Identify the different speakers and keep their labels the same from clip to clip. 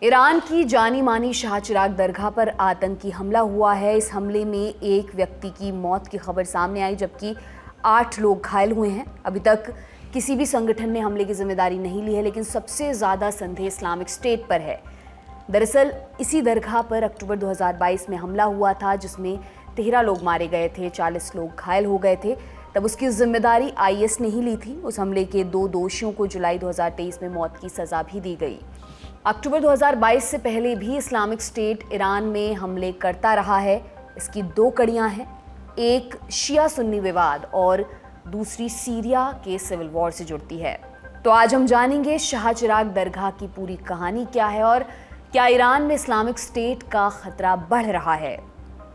Speaker 1: Iran की जानी मानी शाहचिराग दरगाह पर आतंकी हमला हुआ है। इस हमले में एक व्यक्ति की मौत की खबर सामने आई जबकि 8 लोग घायल हुए हैं। अभी तक किसी भी संगठन ने हमले की जिम्मेदारी नहीं ली है, लेकिन सबसे ज़्यादा संदेह इस्लामिक स्टेट पर है। दरअसल इसी दरगाह पर अक्टूबर 2022 में हमला हुआ था जिसमें 13 लोग मारे गए थे, 40 लोग घायल हो गए थे। तब उसकी जिम्मेदारी IS ने ही ली थी। उस हमले के 2 दोषियों को जुलाई 2023 में मौत की सज़ा भी दी गई। अक्टूबर 2022 से पहले भी इस्लामिक स्टेट ईरान में हमले करता रहा है। इसकी 2 कड़ियां हैं, एक शिया सुन्नी विवाद और दूसरी सीरिया के सिविल वॉर से जुड़ती है। तो आज हम जानेंगे शाहचिराग दरगाह की पूरी कहानी क्या है और क्या ईरान में इस्लामिक स्टेट का खतरा बढ़ रहा है।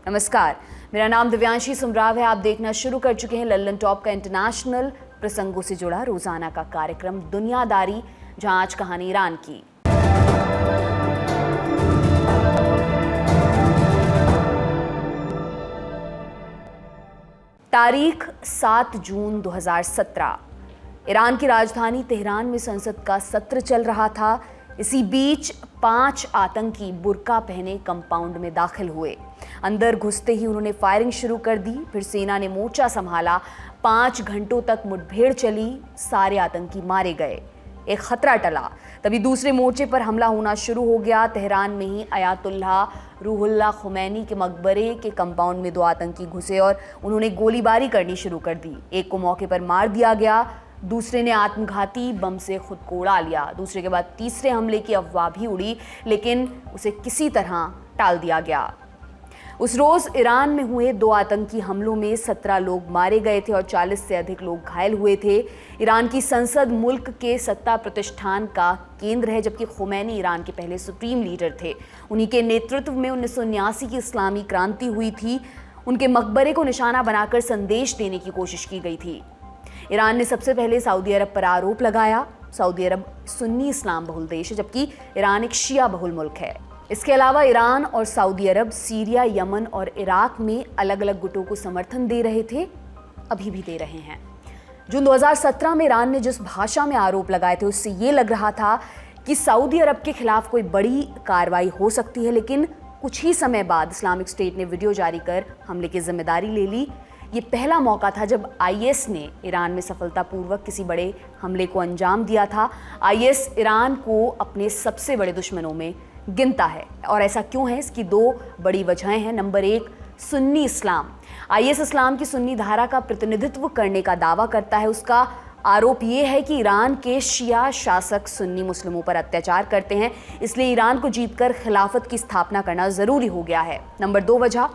Speaker 1: नमस्कार, मेरा नाम दिव्यांशी सुमराव है। आप देखना शुरू कर चुके हैं लल्लन टॉप का इंटरनेशनल प्रसंगों से जुड़ा रोजाना का कार्यक्रम दुनियादारी, जहां आज कहानी ईरान की। तारीख 7 जून 2017। ईरान की राजधानी तेहरान में संसद का सत्र चल रहा था। इसी बीच 5 आतंकी बुर्का पहने कंपाउंड में दाखिल हुए। अंदर घुसते ही उन्होंने फायरिंग शुरू कर दी। फिर सेना ने मोर्चा संभाला। 5 घंटों तक मुठभेड़ चली। सारे आतंकी मारे गए। एक खतरा टला, तभी दूसरे मोर्चे पर हमला होना शुरू हो गया। तेहरान में ही अयातुल्लाह रूहुल्लाह खुमैनी के मकबरे के कंपाउंड में 2 आतंकी घुसे और उन्होंने गोलीबारी करनी शुरू कर दी। एक को मौके पर मार दिया गया, दूसरे ने आत्मघाती बम से खुद को उड़ा लिया। दूसरे के बाद तीसरे हमले की अफवाह भी उड़ी, लेकिन उसे किसी तरह टाल दिया गया। उस रोज ईरान में हुए 2 आतंकी हमलों में 17 लोग मारे गए थे और 40 से अधिक लोग घायल हुए थे। ईरान की संसद मुल्क के सत्ता प्रतिष्ठान का केंद्र है, जबकि खुमैनी ईरान के पहले सुप्रीम लीडर थे। उन्हीं के नेतृत्व में 1979 की इस्लामी क्रांति हुई थी। उनके मकबरे को निशाना बनाकर संदेश देने की कोशिश की गई थी। ईरान ने सबसे पहले सऊदी अरब पर आरोप लगाया। सऊदी अरब सुन्नी इस्लाम बहुल देश है, जबकि ईरान एक शिया बहुल मुल्क है। इसके अलावा ईरान और सऊदी अरब सीरिया, यमन और इराक में अलग अलग गुटों को समर्थन दे रहे थे, अभी भी दे रहे हैं। जून 2017 में ईरान ने जिस भाषा में आरोप लगाए थे उससे ये लग रहा था कि सऊदी अरब के खिलाफ कोई बड़ी कार्रवाई हो सकती है, लेकिन कुछ ही समय बाद इस्लामिक स्टेट ने वीडियो जारी कर हमले की जिम्मेदारी ले ली। ये पहला मौका था जब IS ने ईरान में सफलतापूर्वक किसी बड़े हमले को अंजाम दिया था। IS ईरान को अपने सबसे बड़े दुश्मनों में गिनता है, और ऐसा क्यों है? इसकी 2 बड़ी वजहें हैं। Number 1, Sunni Islam. IS इस्लाम की सुन्नी धारा का प्रतिनिधित्व करने का दावा करता है। उसका आरोप ये है कि ईरान के शिया शासक सुन्नी मुस्लिमों पर अत्याचार करते हैं, इसलिए ईरान को जीतकर खिलाफत की स्थापना करना जरूरी हो गया है। नंबर 2 वजह,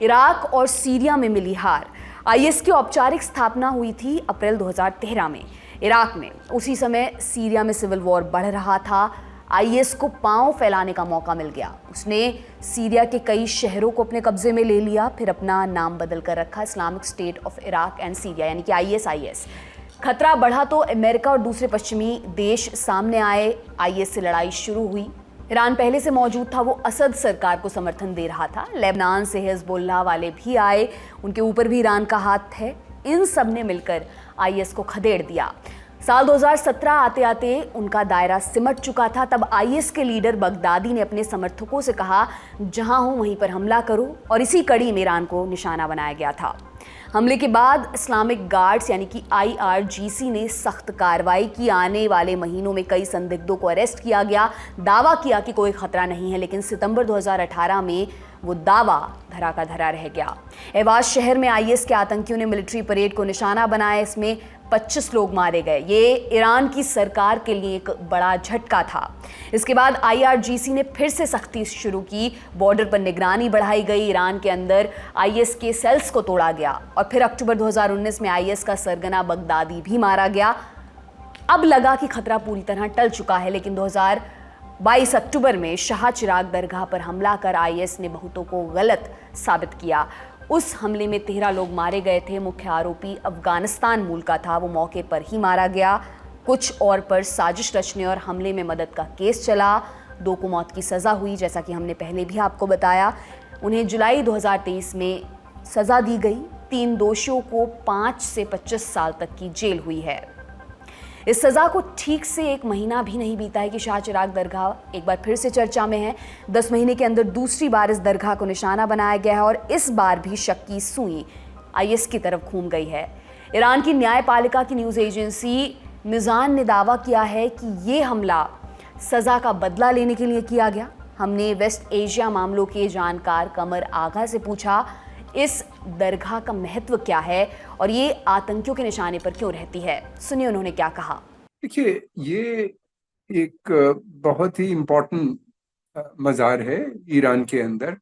Speaker 1: इराक और सीरिया में मिली हार। IS की औपचारिक स्थापना हुई थी अप्रैल 2013 में इराक में। उसी समय सीरिया में सिविल वॉर बढ़ रहा था। IS को पांव फैलाने का मौका मिल गया। उसने सीरिया के कई शहरों को अपने कब्जे में ले लिया, फिर अपना नाम बदल कर रखा Islamic state of Iraq and Syria, यानी कि ISIS। खतरा बढ़ा तो अमेरिका और दूसरे पश्चिमी देश सामने आए। IS से लड़ाई शुरू हुई। ईरान पहले से मौजूद था, वो असद सरकार को समर्थन दे रहा था। लेबनान से हिजबुल्लाह वाले भी आए, उनके ऊपर भी ईरान का हाथ है। इन सब ने मिलकर IS को खदेड़ दिया। साल 2017 आते आते उनका दायरा सिमट चुका था। तब IS के लीडर बगदादी ने अपने समर्थकों से कहा, जहां हो वहीं पर हमला करो, और इसी कड़ी में ईरान को निशाना बनाया गया था। हमले के बाद इस्लामिक गार्ड्स यानी कि IRGC ने सख्त कार्रवाई की। आने वाले महीनों में कई संदिग्धों को अरेस्ट किया गया। दावा किया कि कोई खतरा नहीं है, लेकिन सितंबर 2018 में वो दावा धरा का धरा रह गया। एवाज शहर में IS के आतंकियों ने मिलिट्री परेड को निशाना बनाया। इसमें 25 लोग मारे गए। ये ईरान की सरकार के लिए एक बड़ा झटका था। इसके बाद IRGC ने फिर से सख्ती शुरू की। बॉर्डर पर निगरानी बढ़ाई गई। ईरान के अंदर IS के सेल्स को तोड़ा गया और फिर अक्टूबर 2019 में IS का सरगना बगदादी भी मारा गया। अब लगा कि खतरा पूरी तरह टल चुका है, लेकिन 2022 अक्टूबर में शाहचिराग दरगाह पर हमला कर IS ने बहुतों को गलत साबित किया। उस हमले में 13 लोग मारे गए थे। मुख्य आरोपी अफगानिस्तान मूल का था, वो मौके पर ही मारा गया। कुछ और पर साजिश रचने और हमले में मदद का केस चला। 2 को मौत की सज़ा हुई, जैसा कि हमने पहले भी आपको बताया। उन्हें जुलाई 2023 में सज़ा दी गई। 3 दोषियों को 5 से 25 साल तक की जेल हुई है। इस सज़ा को ठीक से 1 महीना भी नहीं बीता है कि शाह चिराग दरगाह एक बार फिर से चर्चा में है। 10 महीने के अंदर दूसरी बार इस दरगाह को निशाना बनाया गया है और इस बार भी शक की सुई आईएस की तरफ घूम गई है। ईरान की न्यायपालिका की न्यूज़ एजेंसी मिज़ान ने दावा किया है कि ये हमला सज़ा का बदला लेने के लिए किया गया। हमने वेस्ट एशिया मामलों के जानकार कमर आगा से पूछा, इस दरगाह का महत्व क्या है और ये आतंकियों के निशाने पर क्यों रहती है। सुनिए उन्होंने क्या कहा।
Speaker 2: देखिए, ये एक बहुत ही इम्पोर्टेंट मज़ार है ईरान के अंदर,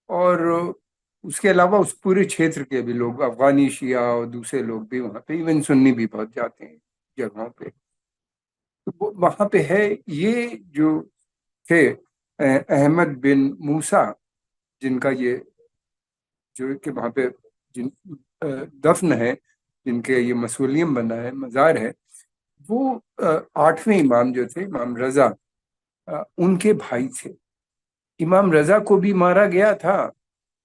Speaker 2: और उसके अलावा उस पूरे क्षेत्र के भी लोग, अफगानी शिया और दूसरे लोग भी वहाँ पे, इवन सुन्नी भी बहुत जाते हैं जगहों पे। तो वहाँ पे है ये जो थे अहमद बिन मूसा, जिनका ये जो कि वहाँ पे जिन दफन है, जिनके ये मसूलियम बना है, मज़ार है, वो 8वें इमाम जो थे, इमाम रजा, उनके भाई थे। इमाम रजा को भी मारा गया था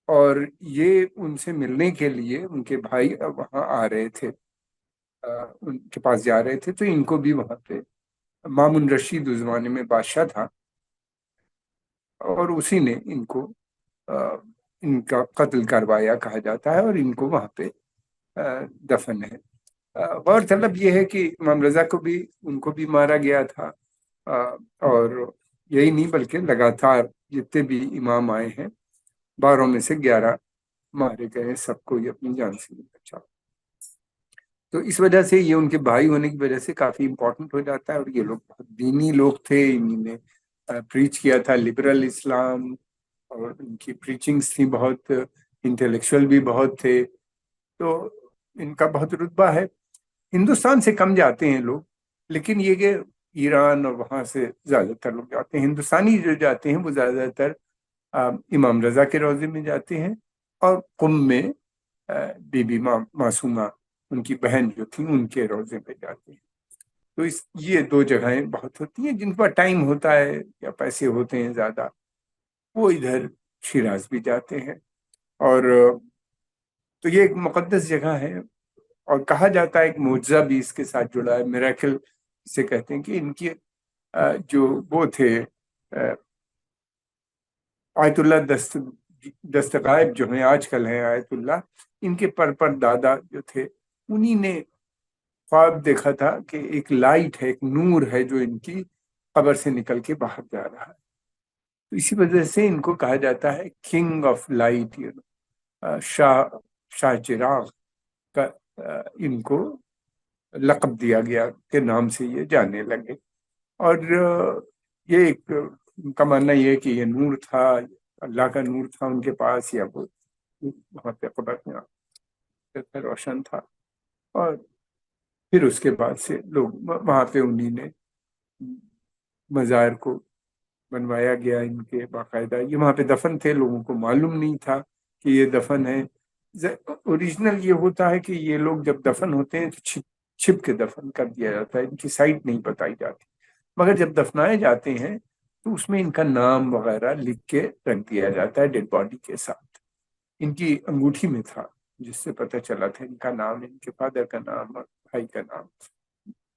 Speaker 2: और ये उनसे मिलने के लिए उनके भाई वहाँ आ रहे थे, उनके पास जा रहे थे, तो इनको भी वहाँ पे, मामून रशीद उस जमाने में बादशाह था और उसी ने इनको इनका कत्ल करवाया कहा जाता है, और इनको वहाँ पे दफन है। गौरतलब ये है कि इमाम रजा को भी, उनको भी मारा गया था, और यही नहीं बल्कि लगातार जितने भी इमाम आए हैं 12 में से 11 मारे गए, सबको ये अपनी जान से नहीं बचा। तो इस वजह से ये उनके भाई होने की वजह से काफी इम्पोर्टेंट हो जाता है। और ये लोग बहुत दीनी लोग थे, इन्होंने प्रीच किया था लिबरल इस्लाम, और इनकी प्रीचिंग्स थी बहुत, इंटेलेक्चुअल भी बहुत थे, तो इनका बहुत रुतबा है। हिंदुस्तान से कम जाते हैं लोग, लेकिन ये कि ईरान और वहाँ से ज़्यादातर लोग जाते हैं। हिंदुस्तानी जो जाते हैं वो ज़्यादातर इमाम रज़ा के रोज़े में जाते हैं, और कुम में बीबी मासूमा, उनकी बहन जो थी, उनके रोज़े पे जाते हैं। तो ये 2 जगहें बहुत होती हैं। जिन पर टाइम होता है या पैसे होते हैं ज़्यादा, वो इधर शिराज भी जाते हैं। और तो ये एक मुक़द्दस जगह है, और कहा जाता है एक मुअज्जा भी इसके साथ जुड़ा है, मिरेकल इसे कहते हैं, कि इनकी जो वो थे आयतुल्ला दस्तगायब जो हैं आजकल हैं आयतुल्ला, इनके पर दादा जो थे, उन्हीं ने ख्वाब देखा था कि एक लाइट है, एक नूर है जो इनकी कब्र से निकल के बाहर जा रहा है। तो इसी वजह से इनको कहा जाता है किंग ऑफ लाइट, शाह शाह चिराग का इनको लक़ब दिया गया के नाम से ये जाने लगे। और ये एक, उनका मानना ये है कि ये नूर था, अल्लाह का नूर था उनके पास, या वो वहाँ पे कब्र में रोशन था। और फिर उसके बाद से लोग वहाँ पे, उन्हीं ने मज़ार को बनवाया गया इनके बाकायदा। ये वहाँ पे दफन थे, लोगों को मालूम नहीं था कि ये दफन है। ओरिजिनल ये होता है कि ये लोग जब दफन होते हैं तो छिप छिप के दफन कर दिया जाता है, इनकी साइट नहीं बताई जाती। मगर जब दफनाए जाते हैं तो उसमें इनका नाम वगैरह लिख के रख दिया जाता है डेड बॉडी के साथ। इनकी अंगूठी में था, जिससे पता चला था इनका नाम, इनके फादर का नाम और भाई का नाम,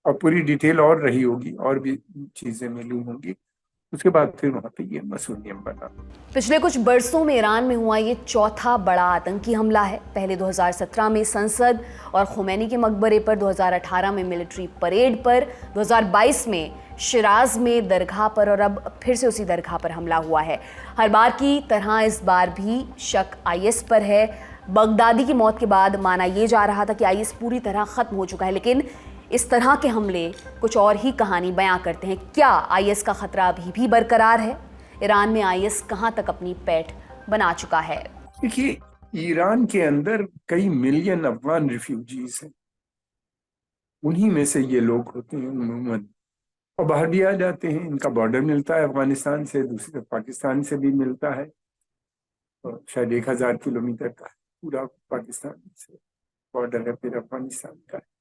Speaker 2: और पूरी डिटेल और रही होगी, और भी चीजें मिली होंगी। उसके बाद फिर वहाँ पे ये मसूलियम बना।
Speaker 1: पिछले कुछ बरसों में ईरान में हुआ ये चौथा बड़ा आतंकी हमला है। पहले 2017 में संसद और खुमैनी के मकबरे पर, 2018 में मिलिट्री परेड पर, 2022 में शिराज में दरगाह पर, और अब फिर से उसी दरगाह पर हमला हुआ है। हर बार की तरह इस बार भी शक आईएस पर है। बगदादी की मौत के बाद माना ये जा रहा था कि आईएस पूरी तरह ख़त्म हो चुका है, लेकिन इस तरह के हमले कुछ और ही कहानी बयां करते हैं। क्या आईएस का खतरा अभी भी बरकरार है? ईरान में आईएस कहां तक अपनी पैठ बना चुका है?
Speaker 2: देखिए, ईरान के अंदर कई मिलियन अफगान रिफ्यूजीज हैं, उन्हीं में से ये लोग होते हैं उमूमन, और बाहर भी आ जाते हैं। इनका बॉर्डर मिलता है अफगानिस्तान से, दूसरी तरफ पाकिस्तान से भी मिलता है, और शायद 1000 किलोमीटर का पूरा पाकिस्तान से बॉर्डर है, फिर अफगानिस्तान का है।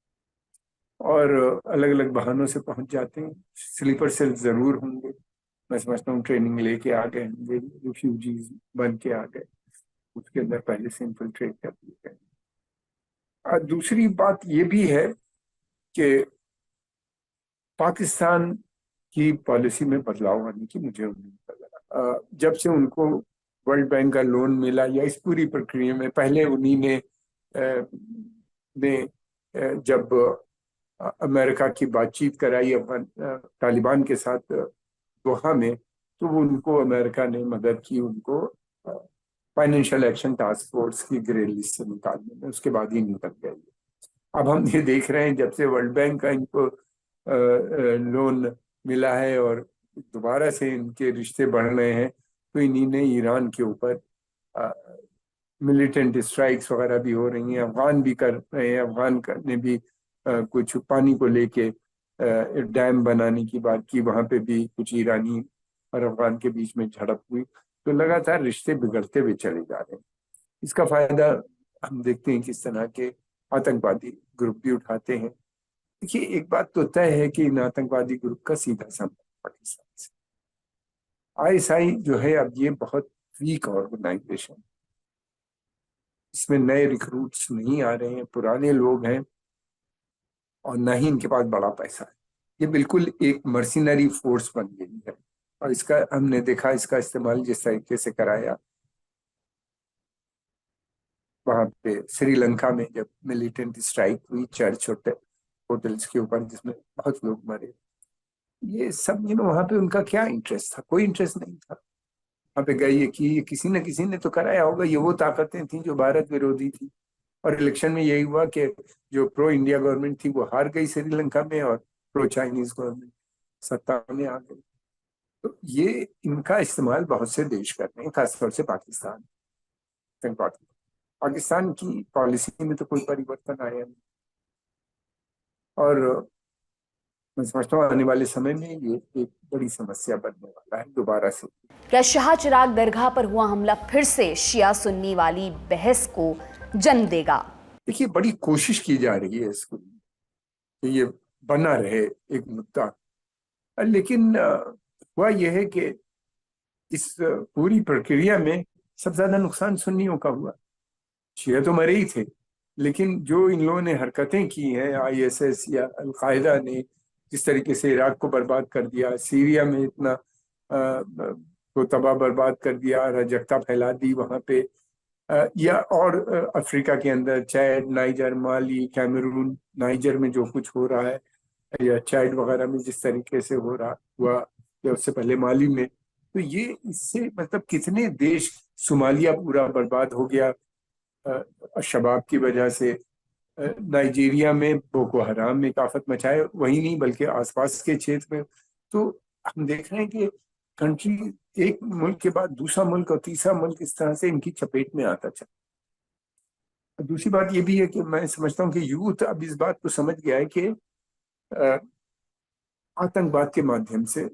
Speaker 2: और अलग अलग बहानों से पहुंच जाते हैं। स्लीपर सेल जरूर होंगे, मैं समझता हूँ ट्रेनिंग लेके आ गए होंगे, रिफ्यूजीज बन के आ गए, उसके अंदर पहले से इन्फिल्ट्रेट कर दिए गए। दूसरी बात ये भी है कि पाकिस्तान की पॉलिसी में बदलाव आने की मुझे उम्मीद लग रहा। जब से उनको वर्ल्ड बैंक का लोन मिला या इस पूरी प्रक्रिया में पहले उन्हीं ने जब अमेरिका की बातचीत कराई तालिबान के साथ दोहा में, तो वो उनको अमेरिका ने मदद की उनको फाइनेंशियल एक्शन टास्क फोर्स की ग्रे लिस्ट से निकालने में, उसके बाद ही निकल गए। अब हम ये देख रहे हैं जब से वर्ल्ड बैंक का इनको लोन मिला है और दोबारा से इनके रिश्ते बढ़ रहे हैं, तो इन्हीं ने ईरान के ऊपर मिलिटेंट स्ट्राइक्स वगैरह भी हो रही हैं, अफगान भी कर रहे हैं। अफगान ने भी कुछ पानी को लेके डैम बनाने की बात की, वहां पे भी कुछ ईरानी और अफगान के बीच में झड़प हुई। तो लगातार रिश्ते बिगड़ते हुए चले जा रहे हैं। इसका फायदा हम देखते हैं किस तरह के आतंकवादी ग्रुप भी उठाते हैं। देखिए, एक बात तो तय है कि इन आतंकवादी ग्रुप का सीधा संबंध पाकिस्तान से। आईएसआई जो है अब ये बहुत वीक ऑर्गेनाइजेशन, इसमें नए रिक्रूट्स नहीं आ रहे हैं, पुराने लोग हैं और न ही इनके पास बड़ा पैसा है। ये बिल्कुल एक मर्सिनरी फोर्स बन गई है और इसका हमने देखा, इसका इस्तेमाल जिस तरीके से कराया वहां पे श्रीलंका में जब मिलिटेंट स्ट्राइक हुई चर्च होटल्स के ऊपर जिसमें बहुत लोग मरे, ये सब वहां पे उनका क्या इंटरेस्ट था? कोई इंटरेस्ट नहीं था। वहां पे गई कि किसी न किसी ने तो कराया होगा, ये वो ताकतें थी जो भारत विरोधी थी। और इलेक्शन में यही हुआ कि जो प्रो इंडिया गवर्नमेंट थी वो हार गई श्रीलंका में और प्रो चाइनीज गवर्नमेंट सत्ता में आ गई। तो ये इनका इस्तेमाल बहुत से देश कर रहे हैं, खासतौर से पाकिस्तान। पाकिस्तान की पॉलिसी में तो कोई परिवर्तन आया नहीं और मैं समझता हूँ आने वाले समय में ये एक बड़ी समस्या बनने वाला है दोबारा से।
Speaker 1: क्या शाह चिराग दरगाह पर हुआ हमला फिर से शिया सुन्नी वाली बहस को जन्म देगा?
Speaker 2: देखिए, बड़ी कोशिश की जा रही है इसको कि ये बना रहे एक मुद्दा, लेकिन हुआ यह है कि इस पूरी प्रक्रिया में सबसे ज्यादा नुकसान सुन्नियों का हुआ। शिया तो मरे ही थे, लेकिन जो इन लोगों ने हरकतें की हैं, आईएसएस या अलकायदा ने जिस तरीके से इराक को बर्बाद कर दिया, सीरिया में इतना को तबाह बर्बाद कर दिया, अराजकता फैला दी वहां पे, या और अफ्रीका के अंदर चैड, नाइजर, माली, कैमरून, नाइजर में जो कुछ हो रहा है, या चैड वगैरह में जिस तरीके से हो रहा हुआ, या उससे पहले माली में, तो ये इससे मतलब कितने देश, सोमालिया पूरा बर्बाद हो गया शबाब की वजह से। नाइजीरिया में बोको हराम ने आफत मचाए, वही नहीं बल्कि आसपास के क्षेत्र में। तो हम देख रहे हैं कि कंट्री एक मुल्क के बाद दूसरा मुल्क और तीसरा मुल्क इस तरह से इनकी चपेट में आता चला। दूसरी बात ये भी है कि मैं समझता हूँ कि यूथ अब इस बात को समझ गया है कि आतंकवाद के माध्यम से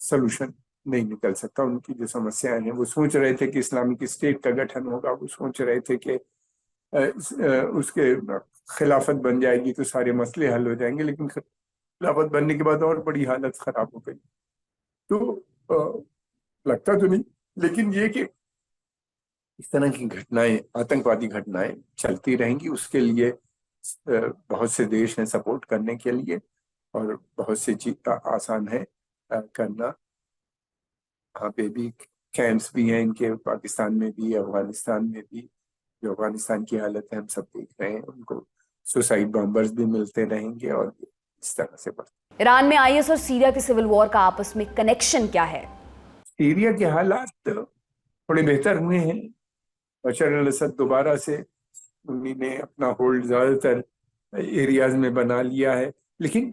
Speaker 2: सलूशन नहीं निकल सकता। उनकी जो समस्याएं हैं, वो सोच रहे थे कि इस्लामिक स्टेट का गठन होगा, वो सोच रहे थे कि उसके खिलाफत बन जाएगी तो सारे मसले हल हो जाएंगे, लेकिन खिलाफत बनने के बाद और बड़ी हालत खराब हो गई। तो लगता तो नहीं, लेकिन ये कि इस तरह की घटनाएं, आतंकवादी घटनाएं चलती रहेंगी। उसके लिए बहुत से देश हैं सपोर्ट करने के लिए और बहुत से चीज आसान है करना। वहाँ पे भी कैंप्स भी हैं इनके, पाकिस्तान में भी, अफगानिस्तान में भी। जो अफगानिस्तान की हालत है हम सब देख रहे हैं, उनको सुसाइड बॉम्बर्स भी मिलते रहेंगे और इस तरह से बढ़ते।
Speaker 1: ईरान में आईएस और सीरिया के सिविल वॉर का आपस में कनेक्शन क्या है?
Speaker 2: सीरिया के हालात थोड़े बेहतर हुए हैं। बशर अल असद दोबारा से उन्हीं ने अपना होल्ड ज्यादातर एरियाज में बना लिया है, लेकिन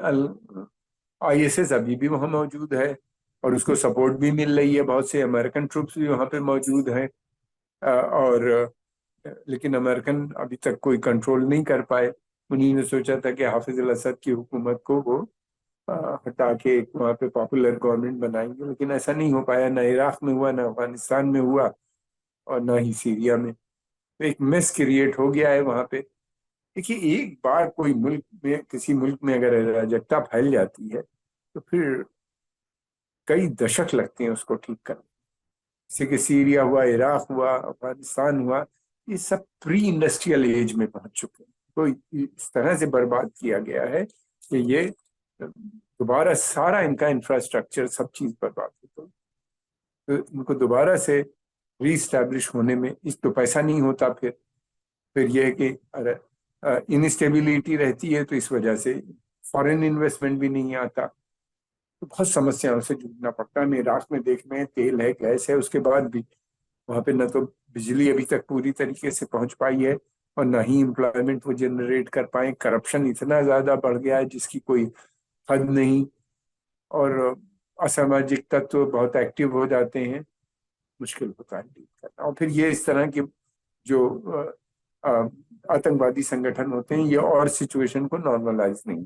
Speaker 2: आईएसएस अभी भी वहां मौजूद है और उसको सपोर्ट भी मिल रही है। बहुत से अमेरिकन ट्रूप्स भी वहां पे मौजूद हैं और लेकिन अमेरिकन अभी तक कोई कंट्रोल नहीं कर पाए। उन्हीं ने सोचा था कि हाफिज अल असद की हुकूमत को वो हटा के एक वहाँ पे पॉपुलर गवर्नमेंट बनाएंगे, लेकिन ऐसा नहीं हो पाया। ना इराक में हुआ, ना अफगानिस्तान में हुआ और ना ही सीरिया में। तो एक मेस क्रिएट हो गया है वहां पे। देखिए, एक बार कोई मुल्क में, किसी मुल्क में अगर अराजकता फैल जाती है तो फिर कई दशक लगते हैं उसको ठीक करने। जैसे कि सीरिया हुआ, इराक हुआ, अफगानिस्तान हुआ, ये सब प्री इंडस्ट्रियल एज में पहुंच चुके हैं। तो इस तरह से बर्बाद किया गया है कि ये दोबारा सारा इनका इंफ्रास्ट्रक्चर सब चीज बर्बाद होता, तो इनको दोबारा से रीस्टैब्लिश होने में इस तो पैसा नहीं होता, फिर ये है कि इनस्टेबिलिटी रहती है, तो इस वजह से फॉरेन इन्वेस्टमेंट भी नहीं आता, तो बहुत समस्याओं से जूझना पड़ता है। इराक में देख रहे हैं, तेल है, गैस है, उसके बाद भी वहां पे न तो बिजली अभी तक पूरी तरीके से पहुंच पाई है और न ही एम्प्लॉयमेंट वो जनरेट कर पाए। करप्शन इतना ज्यादा बढ़ गया है जिसकी कोई हद नहीं, और असामाजिक तत्व बहुत एक्टिव हो जाते हैं, मुश्किल होता है डील करना। और फिर ये इस तरह के जो आतंकवादी संगठन होते हैं, ये और सिचुएशन को नॉर्मलाइज नहीं।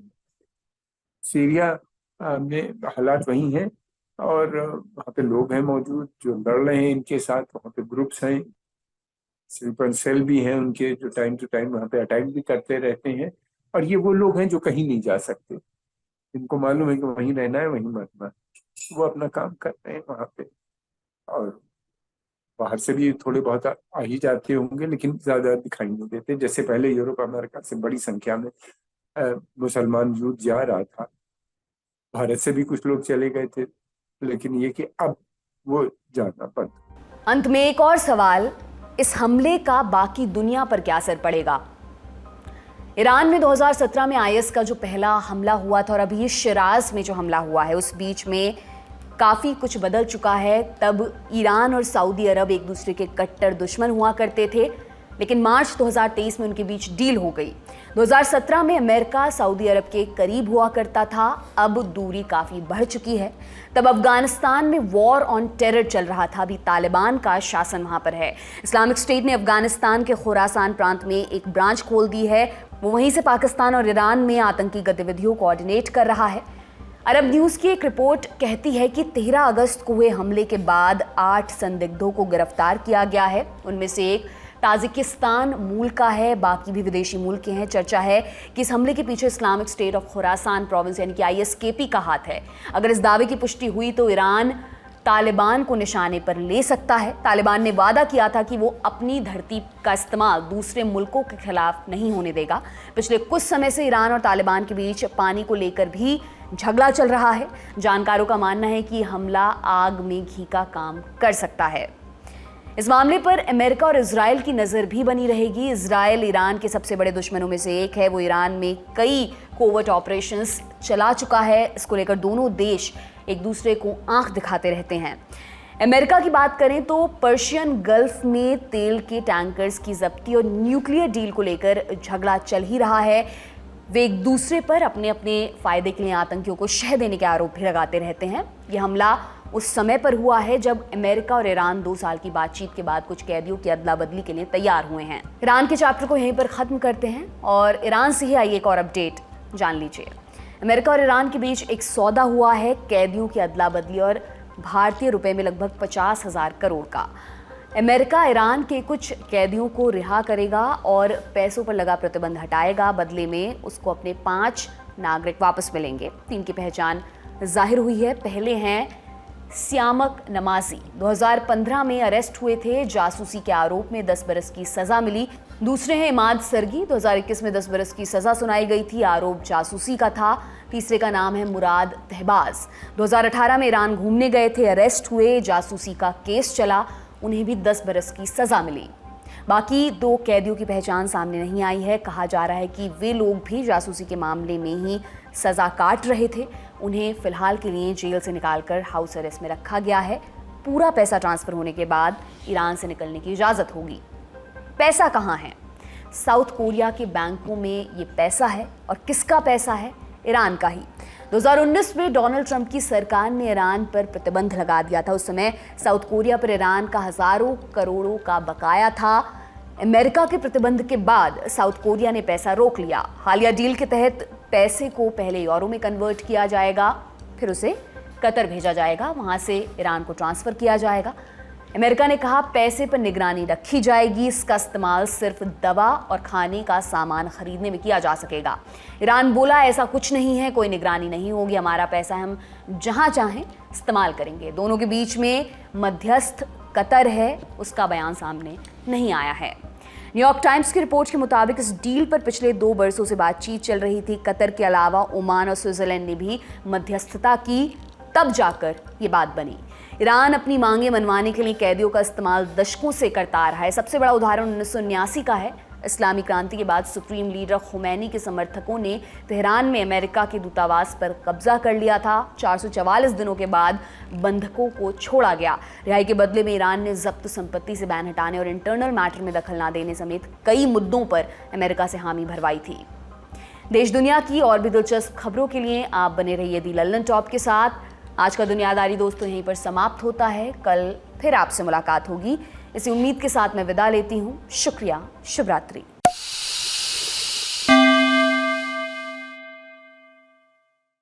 Speaker 2: सीरिया में हालात वही हैं, और वहाँ पे लोग हैं मौजूद जो लड़ रहे हैं इनके साथ, वहाँ पे ग्रुप्स हैं, स्लीपर सेल भी हैं उनके, जो टाइम टू टाइम वहाँ पे अटैक भी करते रहते हैं। और ये वो लोग हैं जो कहीं नहीं जा सकते, इनको मालूम है कि वहीं रहना है, वहीं मरना है, वो अपना काम कर रहे हैं वहाँ पे। और बाहर से भी थोड़े बहुत आ ही जाते होंगे, लेकिन ज्यादा दिखाई नहीं देते। जैसे पहले यूरोप अमेरिका से बड़ी संख्या में मुसलमान यूथ जा रहा था, भारत से भी कुछ लोग चले गए थे, लेकिन ये कि अब वो जाना बंद।
Speaker 1: अंत में एक और सवाल, इस हमले का बाकी दुनिया पर क्या असर पड़ेगा? ईरान में 2017 में आईएस का जो पहला हमला हुआ था और अभी ये शिराज में जो हमला हुआ है, उस बीच में काफ़ी कुछ बदल चुका है। तब ईरान और सऊदी अरब एक दूसरे के कट्टर दुश्मन हुआ करते थे, लेकिन मार्च 2023 में उनके बीच डील हो गई। 2017 में अमेरिका सऊदी अरब के करीब हुआ करता था, अब दूरी काफ़ी बढ़ चुकी है। तब अफगानिस्तान में वॉर ऑन टेरर चल रहा था, अभी तालिबान का शासन वहाँ पर है। इस्लामिक स्टेट ने अफगानिस्तान के खुरासान प्रांत में एक ब्रांच खोल दी है, वो वहीं से पाकिस्तान और ईरान में आतंकी गतिविधियों को कोऑर्डिनेट कर रहा है। अरब न्यूज़ की एक रिपोर्ट कहती है कि 13 अगस्त को हुए हमले के बाद 8 संदिग्धों को गिरफ्तार किया गया है। उनमें से एक ताजिकिस्तान मूल का है, बाकी भी विदेशी मूल के हैं। चर्चा है कि इस हमले के पीछे Islamic state of Khorasan province यानी कि ISKP का हाथ है। अगर इस दावे की पुष्टि हुई तो ईरान तालिबान को निशाने पर ले सकता है। तालिबान ने वादा किया था कि वो अपनी धरती का इस्तेमाल दूसरे मुल्कों के खिलाफ नहीं होने देगा। पिछले कुछ समय से ईरान और तालिबान के बीच पानी को लेकर भी झगड़ा चल रहा है। जानकारों का मानना है कि हमला आग में घी का काम कर सकता है। इस मामले पर अमेरिका और इजराइल की नज़र भी बनी रहेगी। इजराइल ईरान के सबसे बड़े दुश्मनों में से एक है, वो ईरान में कई कोवर्ट ऑपरेशंस चला चुका है। इसको लेकर दोनों देश एक दूसरे को आंख दिखाते रहते हैं। अमेरिका की बात करें तो पर्शियन गल्फ में तेल के टैंकर्स की जब्ती और न्यूक्लियर डील को लेकर झगड़ा चल ही रहा है। वे एक दूसरे पर अपने अपने फायदे के लिए आतंकियों को शह देने के आरोप भी लगाते रहते हैं। यह हमला उस समय पर हुआ है जब अमेरिका और ईरान 2 साल की बातचीत के बाद कुछ कैदियों की अदला बदली के लिए तैयार हुए हैं। ईरान के चैप्टर को यहीं पर खत्म करते हैं और ईरान से ही आई एक और अपडेट जान लीजिए। अमेरिका और ईरान के बीच एक सौदा हुआ है कैदियों की अदला बदली और भारतीय रुपए में लगभग 50,000 करोड़ का। अमेरिका ईरान के कुछ कैदियों को रिहा करेगा और पैसों पर लगा प्रतिबंध हटाएगा। बदले में उसको अपने 5 नागरिक वापस मिलेंगे। 3 की पहचान जाहिर हुई है। पहले हैं सियामक नमाजी, 2015 में अरेस्ट हुए थे, जासूसी के आरोप में 10 बरस की सजा मिली। दूसरे हैं इमाद सरगी, 2021 में 10 बरस की सजा सुनाई गई थी, आरोप जासूसी का था। तीसरे का नाम है मुराद तहबाज, 2018 में ईरान घूमने गए थे, अरेस्ट हुए, जासूसी का केस चला, उन्हें भी 10 बरस की सजा मिली। बाकी 2 कैदियों की पहचान सामने नहीं आई है। कहा जा रहा है कि वे लोग भी जासूसी के मामले में ही सजा काट रहे थे। उन्हें फिलहाल के लिए जेल से निकालकर हाउस अरेस्ट में रखा गया है। पूरा पैसा ट्रांसफर होने के बाद ईरान से निकलने की इजाज़त होगी। पैसा कहाँ है? साउथ कोरिया के बैंकों में ये पैसा है। और किसका पैसा है? ईरान का ही। 2019 में डोनाल्ड ट्रंप की सरकार ने ईरान पर प्रतिबंध लगा दिया था। उस समय साउथ कोरिया पर ईरान का हज़ारों करोड़ों का बकाया था। अमेरिका के प्रतिबंध के बाद साउथ कोरिया ने पैसा रोक लिया। हालिया डील के तहत पैसे को पहले यूरो में कन्वर्ट किया जाएगा, फिर उसे कतर भेजा जाएगा, वहाँ से ईरान को ट्रांसफ़र किया जाएगा। अमेरिका ने कहा पैसे पर निगरानी रखी जाएगी, इसका इस्तेमाल सिर्फ दवा और खाने का सामान खरीदने में किया जा सकेगा। ईरान बोला ऐसा कुछ नहीं है, कोई निगरानी नहीं होगी, हमारा पैसा हम जहां चाहें इस्तेमाल करेंगे। दोनों के बीच में मध्यस्थ कतर है, उसका बयान सामने नहीं आया है। न्यूयॉर्क टाइम्स की रिपोर्ट के मुताबिक इस डील पर पिछले 2 बरसों से बातचीत चल रही थी। कतर के अलावा ओमान और स्विट्जरलैंड ने भी मध्यस्थता की, तब जाकर ये बात बनी। ईरान अपनी मांगे मनवाने के लिए कैदियों का इस्तेमाल दशकों से करता आ रहा है। सबसे बड़ा उदाहरण 1979 का है। इस्लामी क्रांति के बाद सुप्रीम लीडर खुमैनी के समर्थकों ने तेहरान में अमेरिका के दूतावास पर कब्जा कर लिया था। 444 दिनों के बाद बंधकों को छोड़ा गया। रिहाई के बदले में ईरान ने जब्त संपत्ति से बैन हटाने और इंटरनल मैटर में दखल न देने समेत कई मुद्दों पर अमेरिका से हामी भरवाई थी। देश दुनिया की और भी दिलचस्प खबरों के लिए आप बने रहिए दी लल्लन टॉप के साथ। आज का दुनियादारी दोस्तों यहीं पर समाप्त होता है। कल फिर आपसे मुलाकात होगी, इसी उम्मीद के साथ मैं विदा लेती हूँ। शुक्रिया, शुभ रात्रि।